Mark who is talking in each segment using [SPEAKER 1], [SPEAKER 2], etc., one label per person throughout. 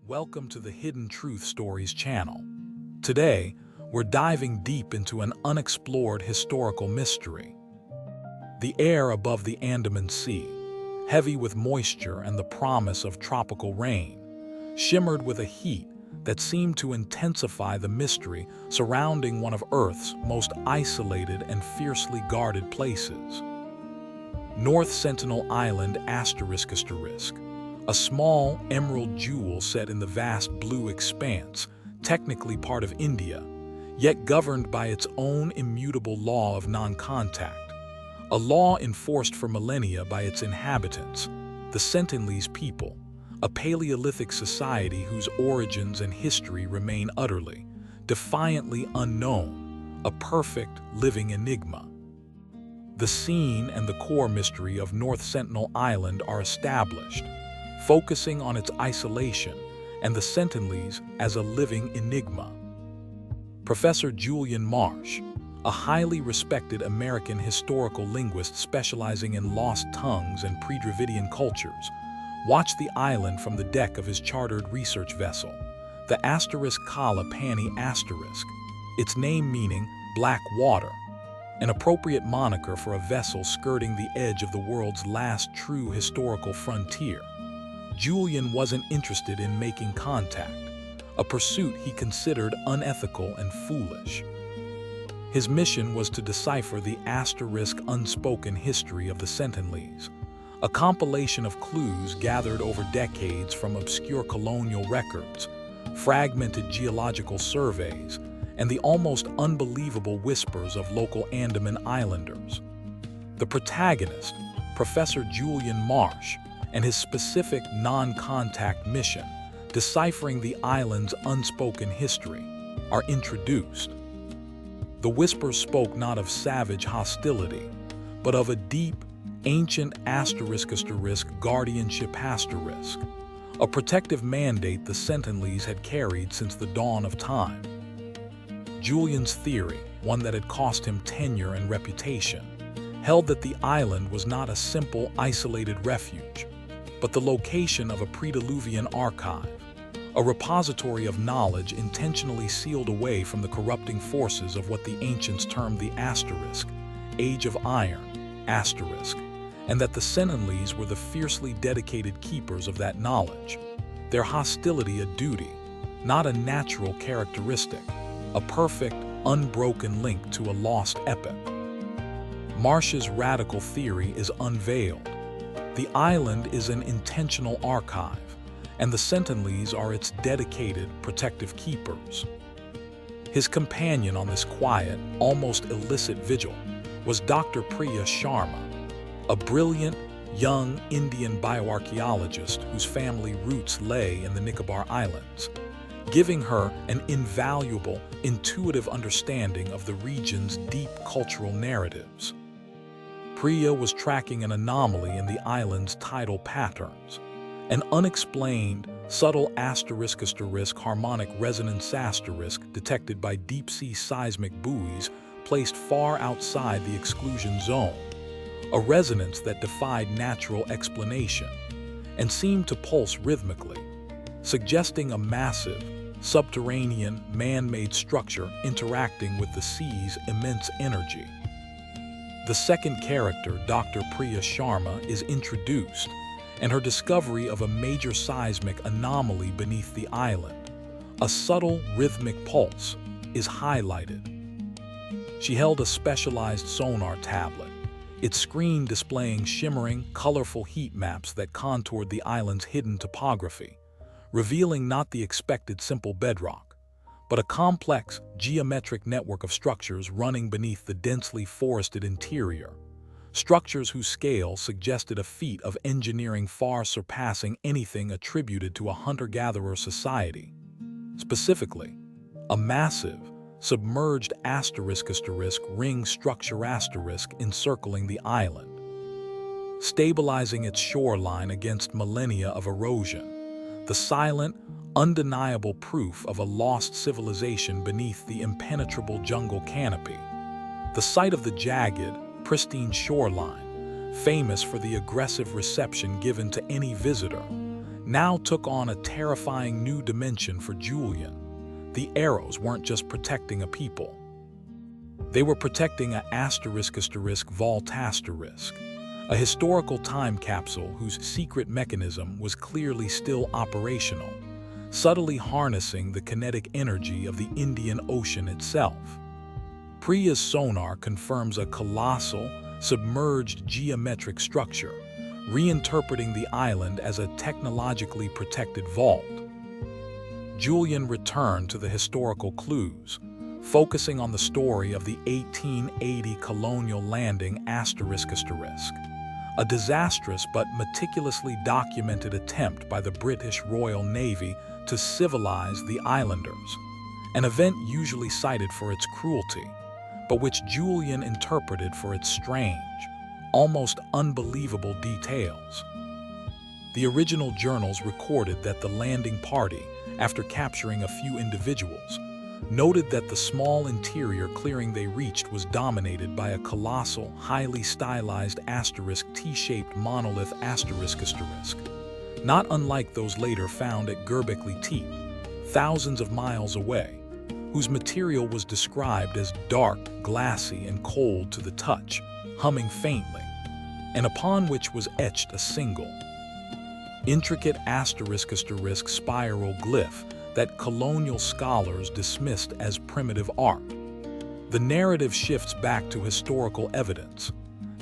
[SPEAKER 1] Welcome to the Hidden Truth Stories channel. Today, we're diving deep into an unexplored historical mystery. The air above the Andaman Sea, heavy with moisture and the promise of tropical rain, shimmered with a heat that seemed to intensify the mystery surrounding one of Earth's most isolated and fiercely guarded places. North Sentinel Island ***, a small emerald jewel set in the vast blue expanse, technically part of India, yet governed by its own immutable law of non-contact, a law enforced for millennia by its inhabitants, the Sentinelese people, a Paleolithic society whose origins and history remain utterly, defiantly unknown, a perfect living enigma. The scene and the core mystery of North Sentinel Island are established, focusing on its isolation and the Sentinelese as a living enigma. Professor Julian Marsh, a highly respected American historical linguist specializing in lost tongues and pre-Dravidian cultures, watched the island from the deck of his chartered research vessel, the **Kala Pani*, its name meaning black water, an appropriate moniker for a vessel skirting the edge of the world's last true historical frontier. Julian wasn't interested in making contact, a pursuit he considered unethical and foolish. His mission was to decipher the unspoken history of the Sentinelese, a compilation of clues gathered over decades from obscure colonial records, fragmented geological surveys, and the almost unbelievable whispers of local Andaman Islanders. The protagonist, Professor Julian Marsh, and his specific non-contact mission, deciphering the island's unspoken history, are introduced. The whispers spoke not of savage hostility, but of a deep, ancient guardianship a protective mandate the Sentinelese had carried since the dawn of time. Julian's theory, one that had cost him tenure and reputation, held that the island was not a simple, isolated refuge, but the location of a pre-Diluvian archive, a repository of knowledge intentionally sealed away from the corrupting forces of what the ancients termed the Age of Iron, and that the Sentinelese were the fiercely dedicated keepers of that knowledge, their hostility a duty, not a natural characteristic, a perfect, unbroken link to a lost epoch. Marsh's radical theory is unveiled. The island is an intentional archive, and the Sentinelese are its dedicated, protective keepers. His companion on this quiet, almost illicit vigil was Dr. Priya Sharma, a brilliant, young Indian bioarchaeologist whose family roots lay in the Nicobar Islands, giving her an invaluable, intuitive understanding of the region's deep cultural narratives. Priya was tracking an anomaly in the island's tidal patterns, an unexplained, subtle harmonic resonance detected by deep-sea seismic buoys placed far outside the exclusion zone, a resonance that defied natural explanation and seemed to pulse rhythmically, suggesting a massive, subterranean, man-made structure interacting with the sea's immense energy. The second character, Dr. Priya Sharma, is introduced, and her discovery of a major seismic anomaly beneath the island, a subtle rhythmic pulse, is highlighted. She held a specialized sonar tablet, its screen displaying shimmering, colorful heat maps that contoured the island's hidden topography, revealing not the expected simple bedrock, but a complex, geometric network of structures running beneath the densely forested interior, structures whose scale suggested a feat of engineering far surpassing anything attributed to a hunter-gatherer society. Specifically, a massive, submerged **ring structure encircling the island, stabilizing its shoreline against millennia of erosion, the silent, undeniable proof of a lost civilization beneath the impenetrable jungle canopy. The site of the jagged, pristine shoreline, famous for the aggressive reception given to any visitor, now took on a terrifying new dimension for Julian. The arrows weren't just protecting a people. They were protecting a **vault*, a historical time capsule whose secret mechanism was clearly still operational, subtly harnessing the kinetic energy of the Indian Ocean itself. Priya's sonar confirms a colossal, submerged geometric structure, reinterpreting the island as a technologically protected vault. Julian returned to the historical clues, focusing on the story of the 1880 colonial landing **, a disastrous but meticulously documented attempt by the British Royal Navy to civilize the islanders, an event usually cited for its cruelty, but which Julian interpreted for its strange, almost unbelievable details. The original journals recorded that the landing party, after capturing a few individuals, noted that the small interior clearing they reached was dominated by a colossal, highly stylized **T-shaped monolith **, not unlike those later found at Göbekli Tepe, thousands of miles away, whose material was described as dark, glassy, and cold to the touch, humming faintly, and upon which was etched a single, intricate ** spiral glyph that colonial scholars dismissed as primitive art. The narrative shifts back to historical evidence,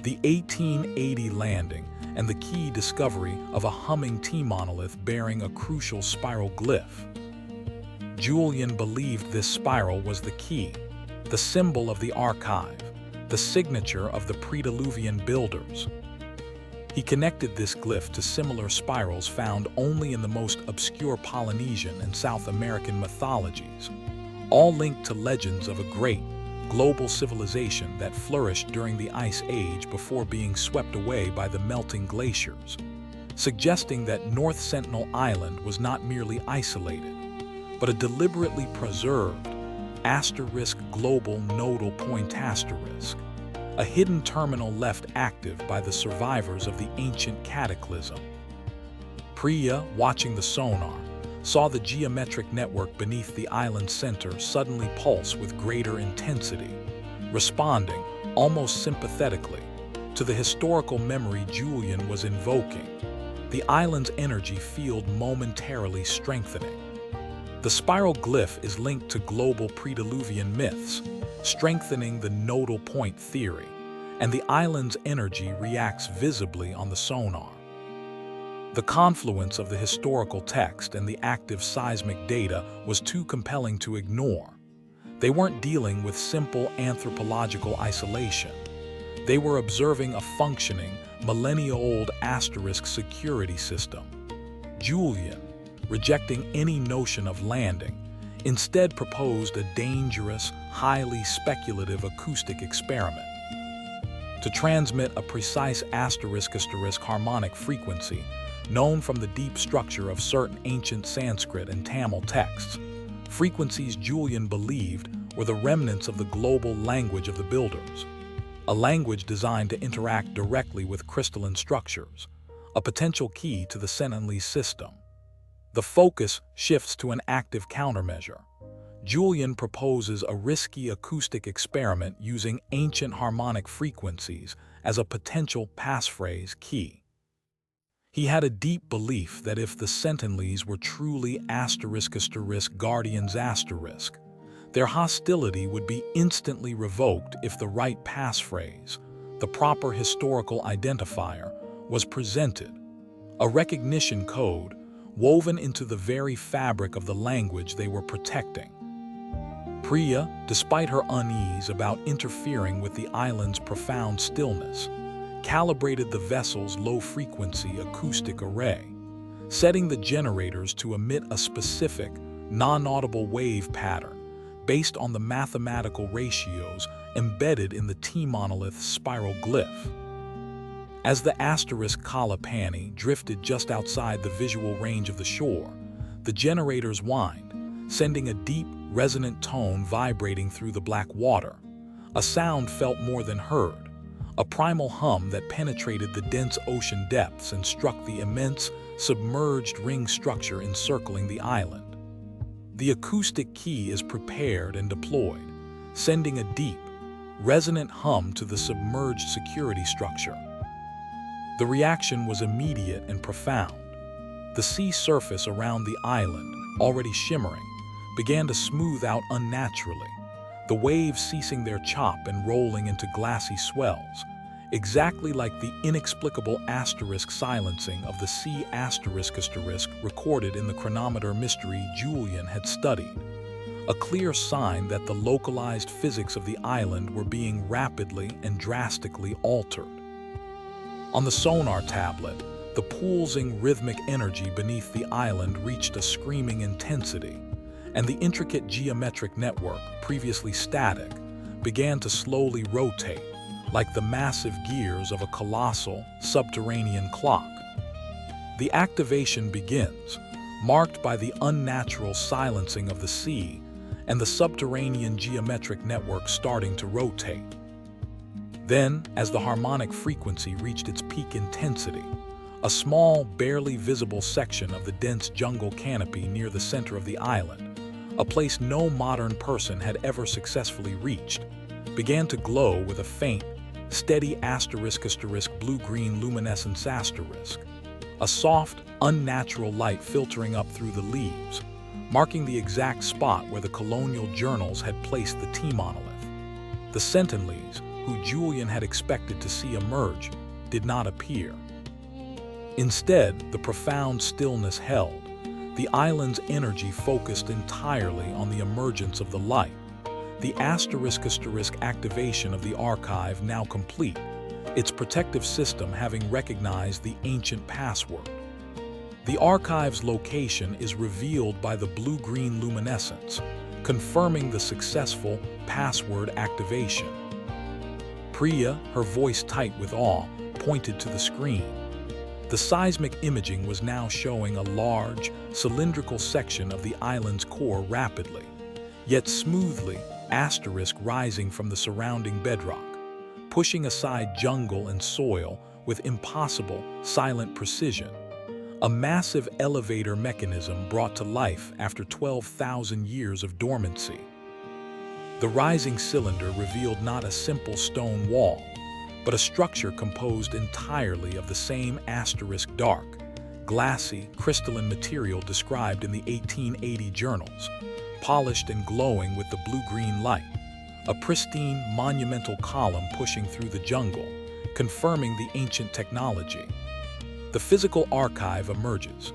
[SPEAKER 1] the 1880 landing and the key discovery of a humming T-monolith bearing a crucial spiral glyph. Julian believed this spiral was the key, the symbol of the archive, the signature of the pre-Diluvian builders. He connected this glyph to similar spirals found only in the most obscure Polynesian and South American mythologies, all linked to legends of a great, global civilization that flourished during the Ice Age before being swept away by the melting glaciers, suggesting that North Sentinel Island was not merely isolated, but a deliberately preserved **global nodal point**, a hidden terminal left active by the survivors of the ancient cataclysm. Priya, watching the sonar, saw the geometric network beneath the island's center suddenly pulse with greater intensity, responding, almost sympathetically, to the historical memory Julian was invoking, the island's energy field momentarily strengthening. The spiral glyph is linked to global pre-Diluvian myths, strengthening the nodal point theory, and the island's energy reacts visibly on the sonar. The confluence of the historical text and the active seismic data was too compelling to ignore. They weren't dealing with simple anthropological isolation. They were observing a functioning, millennia-old * security system. Julian, rejecting any notion of landing, instead proposed a dangerous, highly speculative acoustic experiment. To transmit a precise ** harmonic frequency, known from the deep structure of certain ancient Sanskrit and Tamil texts, frequencies Julian believed were the remnants of the global language of the builders, a language designed to interact directly with crystalline structures, a potential key to the Sentinelese system. The focus shifts to an active countermeasure. Julian proposes a risky acoustic experiment using ancient harmonic frequencies as a potential passphrase key. He had a deep belief that if the Sentinelese were truly ** guardians *, their hostility would be instantly revoked if the right passphrase, the proper historical identifier, was presented, a recognition code woven into the very fabric of the language they were protecting. Priya, despite her unease about interfering with the island's profound stillness, calibrated the vessel's low-frequency acoustic array, setting the generators to emit a specific, non-audible wave pattern based on the mathematical ratios embedded in the T-monolith's spiral glyph. As the * Kalapani drifted just outside the visual range of the shore, the generators whined, sending a deep, resonant tone vibrating through the black water, a sound felt more than heard, a primal hum that penetrated the dense ocean depths and struck the immense, submerged ring structure encircling the island. The acoustic key is prepared and deployed, sending a deep, resonant hum to the submerged security structure. The reaction was immediate and profound. The sea surface around the island, already shimmering, began to smooth out unnaturally, the waves ceasing their chop and rolling into glassy swells, exactly like the inexplicable asterisk silencing of the sea asterisk recorded in the chronometer mystery Julian had studied, a clear sign that the localized physics of the island were being rapidly and drastically altered. On the sonar tablet, the pulsing rhythmic energy beneath the island reached a screaming intensity, and the intricate geometric network, previously static, began to slowly rotate, like the massive gears of a colossal, subterranean clock. The activation begins, marked by the unnatural silencing of the sea and the subterranean geometric network starting to rotate. Then, as the harmonic frequency reached its peak intensity, a small, barely visible section of the dense jungle canopy near the center of the island, a place no modern person had ever successfully reached, began to glow with a faint, steady blue-green luminescence a soft, unnatural light filtering up through the leaves, marking the exact spot where the colonial journals had placed the T-monolith. The Sentinelese, who Julian had expected to see emerge, did not appear. Instead, the profound stillness held, the island's energy focused entirely on the emergence of the light, the activation of the archive now complete, its protective system having recognized the ancient password. The archive's location is revealed by the blue-green luminescence, confirming the successful password activation. Priya, her voice tight with awe, pointed to the screen. The seismic imaging was now showing a large, cylindrical section of the island's core rapidly, yet smoothly, rising from the surrounding bedrock, pushing aside jungle and soil with impossible, silent precision. A massive elevator mechanism brought to life after 12,000 years of dormancy. The rising cylinder revealed not a simple stone wall, but a structure composed entirely of the same dark, glassy, crystalline material described in the 1880 journals, polished and glowing with the blue-green light, a pristine, monumental column pushing through the jungle, confirming the ancient technology. The physical archive emerges.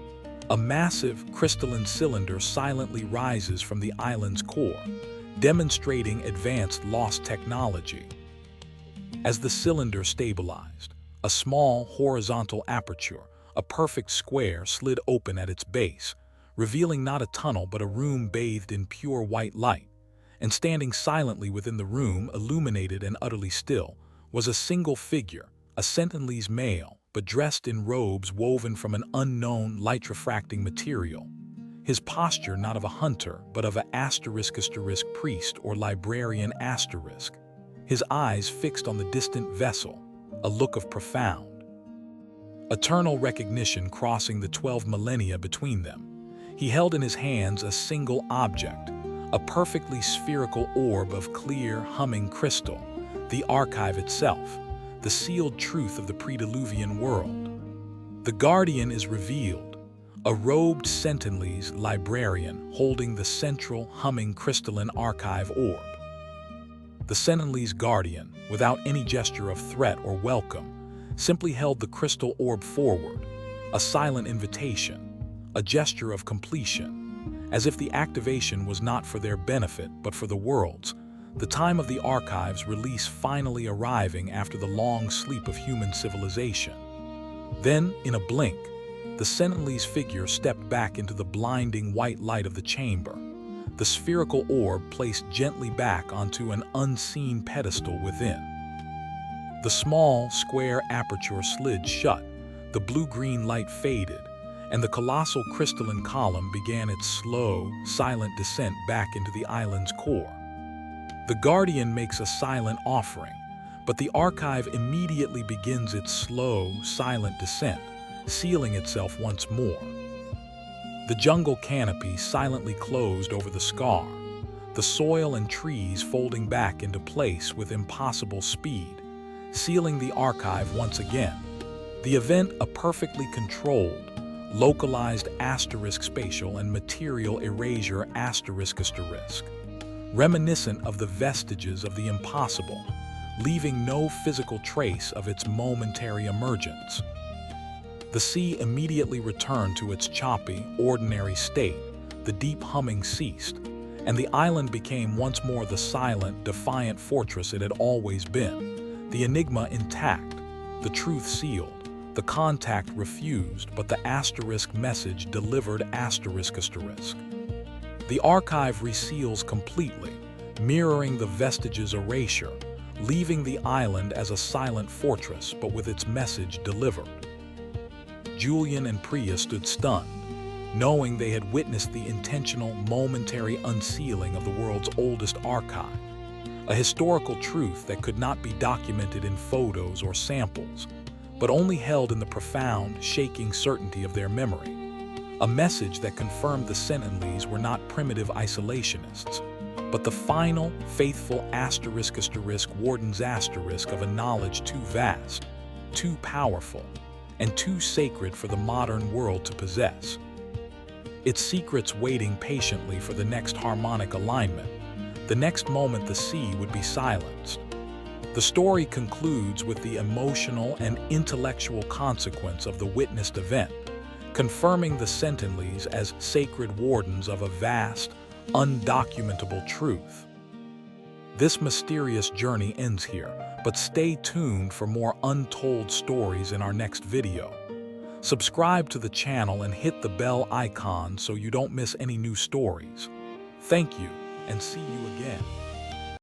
[SPEAKER 1] A massive, crystalline cylinder silently rises from the island's core, demonstrating advanced lost technology. As the cylinder stabilized, a small, horizontal aperture, a perfect square, slid open at its base, revealing not a tunnel but a room bathed in pure white light. And standing silently within the room, illuminated and utterly still, was a single figure, a Sentinelese male, but dressed in robes woven from an unknown light-refracting material. His posture not of a hunter, but of a priest or librarian . His eyes fixed on the distant vessel, a look of profound, eternal recognition crossing the 12 millennia between them. He held in his hands a single object, a perfectly spherical orb of clear, humming crystal, the archive itself, the sealed truth of the pre-Diluvian world. The guardian is revealed, a robed Sentinelese librarian holding the central, humming crystalline archive orb. The Sentinelese guardian, without any gesture of threat or welcome, simply held the crystal orb forward, a silent invitation, a gesture of completion, as if the activation was not for their benefit but for the world's, the time of the archive's release finally arriving after the long sleep of human civilization. Then, in a blink, the Sentinelese figure stepped back into the blinding white light of the chamber, the spherical orb placed gently back onto an unseen pedestal within. The small, square aperture slid shut, the blue-green light faded, and the colossal crystalline column began its slow, silent descent back into the island's core. The guardian makes a silent offering, But the archive immediately begins its slow, silent descent, sealing itself once more. The jungle canopy silently closed over the scar, the soil and trees folding back into place with impossible speed, sealing the archive once again. The event a perfectly controlled, localized asterisk spatial and material erasure asterisk, reminiscent of the vestiges of the impossible, leaving no physical trace of its momentary emergence. The sea immediately returned to its choppy, ordinary state, the deep humming ceased, and the island became once more the silent, defiant fortress it had always been, the enigma intact, the truth sealed, the contact refused, but the asterisk message delivered asterisk. The archive reseals completely, mirroring the vestiges' erasure, leaving the island as a silent fortress but with its message delivered. Julian and Priya stood stunned, knowing they had witnessed the intentional, momentary unsealing of the world's oldest archive, a historical truth that could not be documented in photos or samples, but only held in the profound, shaking certainty of their memory. A message that confirmed the Sentinelese were not primitive isolationists, but the final, faithful wardens of a knowledge too vast, too powerful, and too sacred for the modern world to possess. Its secrets waiting patiently for the next harmonic alignment, the next moment the sea would be silenced. The story concludes with the emotional and intellectual consequence of the witnessed event, confirming the Sentinelese as sacred wardens of a vast, undocumentable truth. This mysterious journey ends here, but stay tuned for more untold stories in our next video. Subscribe to the channel and hit the bell icon so you don't miss any new stories. Thank you, and see you again.